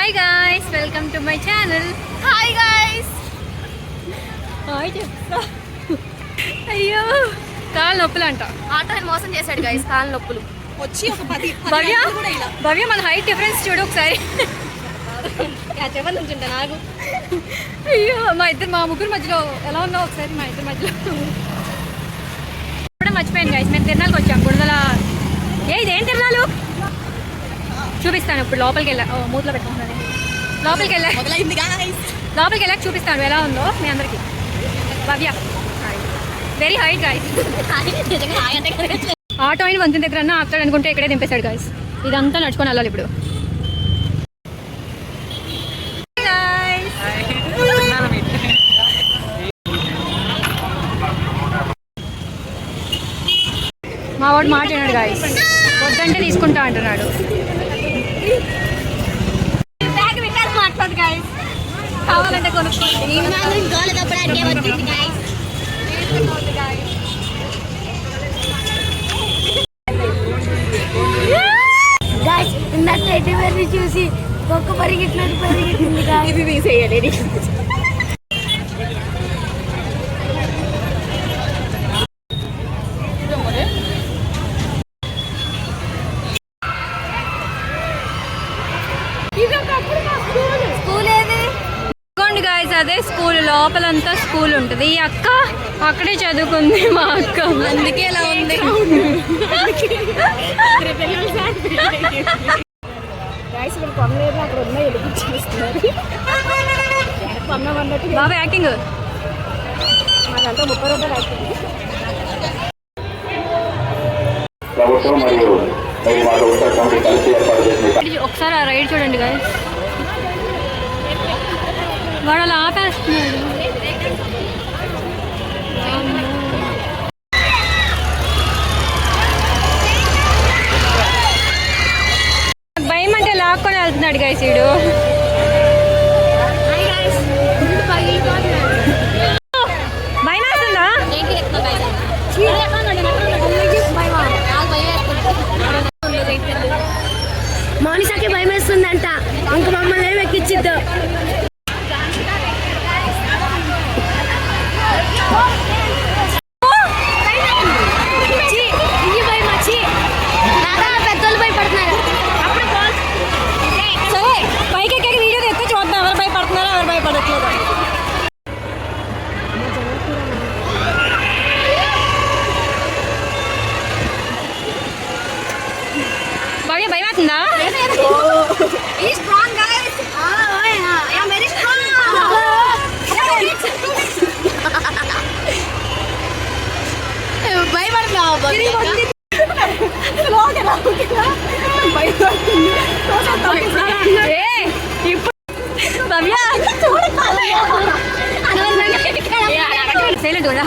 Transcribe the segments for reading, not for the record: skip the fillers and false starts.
Hi guys, welcome to my channel. Hi guys. Hi చెప్తా. అయ్యో కాలు నొప్పులు అంట. ఆటో మోసం చేశాడు గాయ్స్, కాలు నొప్పులు వచ్చి ఒక 10 భవ్య మన హైట్ డిఫరెన్స్ చూడు ఒకసారి. చెప్పని నుంచుంటా నాకు. అయ్యో మా ముగ్గురు మధ్యలో ఎలా ఉన్నావు ఒకసారి, మా ఇద్దరు మధ్యలో. కూడా మర్చిపోయాను గాయ్స్, మేము తిరణాలకు వచ్చాం. గుణదల ఇదేం తిరణాలు చూపిస్తాను ఇప్పుడు. లోపలికి వెళ్ళా, మూతలో పెట్టుకుంటున్నాను. లోపలికి వెళ్ళాక చూపిస్తాను ఎలా ఉందో మీ అందరికి. భవ్య వెరీ హైట్ గాయ్స్. ఆటో అయిన వంతెన దగ్గర అన్న ఆపుతాడు అనుకుంటే ఇక్కడే దింపేశాడు గాయ్స్. ఇదంతా నడుచుకొని వెళ్ళాలి ఇప్పుడు. మా వాడు మాట విన్నాడు గాయ్స్, వద్దంటే తీసుకుంటా అంటున్నాడు. కావాలంటే కొనుక్కోండి. చూసి ఒక్క పరిగెట్టినట్టు ఇది తీసేయాలి. గాయ్స్ అదే స్కూల్, లోపలంతా స్కూల్ ఉంటుంది. ఈ అక్క అక్కడే చదువుకుంది, మా అక్క. అందుకే ఎలా ఉంది. బాబా యాక్టింగ్ మాకంతా 30 రూపాయలు యాక్టింగ్. ఒకసారి ఆ రైడ్ చూడండి గాయ్స్, వాడు అలా ఆపేస్తున్నాడు. భయం అంటే లాక్కొని వెళ్తున్నాడు గాయ్స్ వీడు. భయం వేస్తుందా? మౌనిషాకి భయం వేస్తుందంట, ఇంక మమ్మల్ని ఏమి ఎక్కించిద్దు. భవ్య భయం అవుతుందా?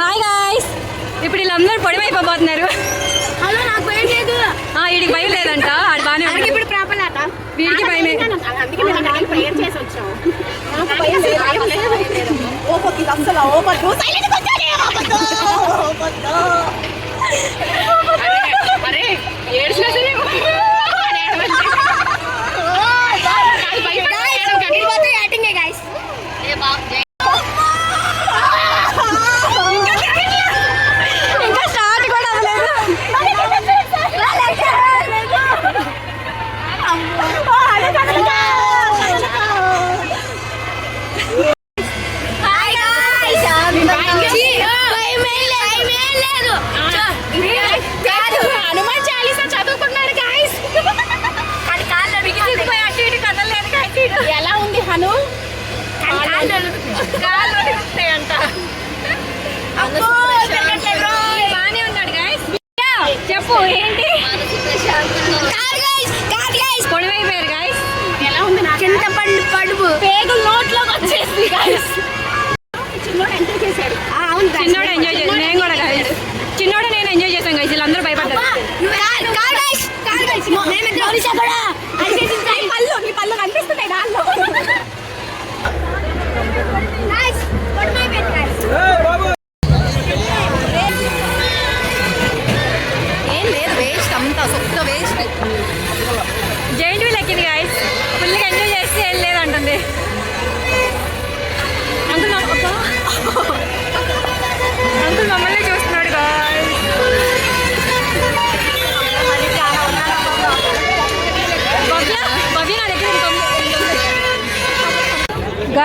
హాయ్ గాయ్స్, ఇప్పుడు వీళ్ళందరూ పొడివైపోతున్నారు. వీడికి భయం లేదంట, ఆడు బాగానే ఉంది. ఇప్పుడు ప్రాపర్ ఆట వీడికి భయమే. ఇంకా స్టార్ట్ కూడా అవ్వలేదు. హనుమాన్ చాలీసా చదువుకున్నాడు గాయ్స్. ఎలా ఉంది హను? అంట బానే ఉన్నాడు గాయ్స్. చెప్పు ఏంటి పొడివైపోయారు గాయ్స్. ఎలా ఉంది? చింతపండు పడుపు పేగులు నోట్లోకి వచ్చేసి గాయ్స్. చిన్నోడు ఎంజాయ్ చేశాడు. చిన్నోడు ఎంజాయ్ చేశాడు, నేను కూడా గాయ్స్. చిన్నోడు నేను ఎంజాయ్ చేశాను గాయ్స్, వీళ్ళందరూ భయపడ్డారు. నీ పళ్ళు కనిపిస్తున్నాయి దానిలో. ఏం లేదు, వేస్ట్ అంతా సొక్క వేస్ట్. జైంట్ వీల్ ఎక్కింది గాయ్స్, ఫుల్గా ఎంజాయ్ చేస్తే ఏం లేదు.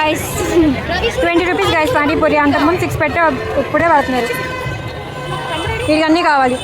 Guys 20 rupees guys panipuri. అంతకుముందు 6 పెట్టే ఇప్పుడే పడుతున్నారు. వీటికి అన్నీ కావాలి.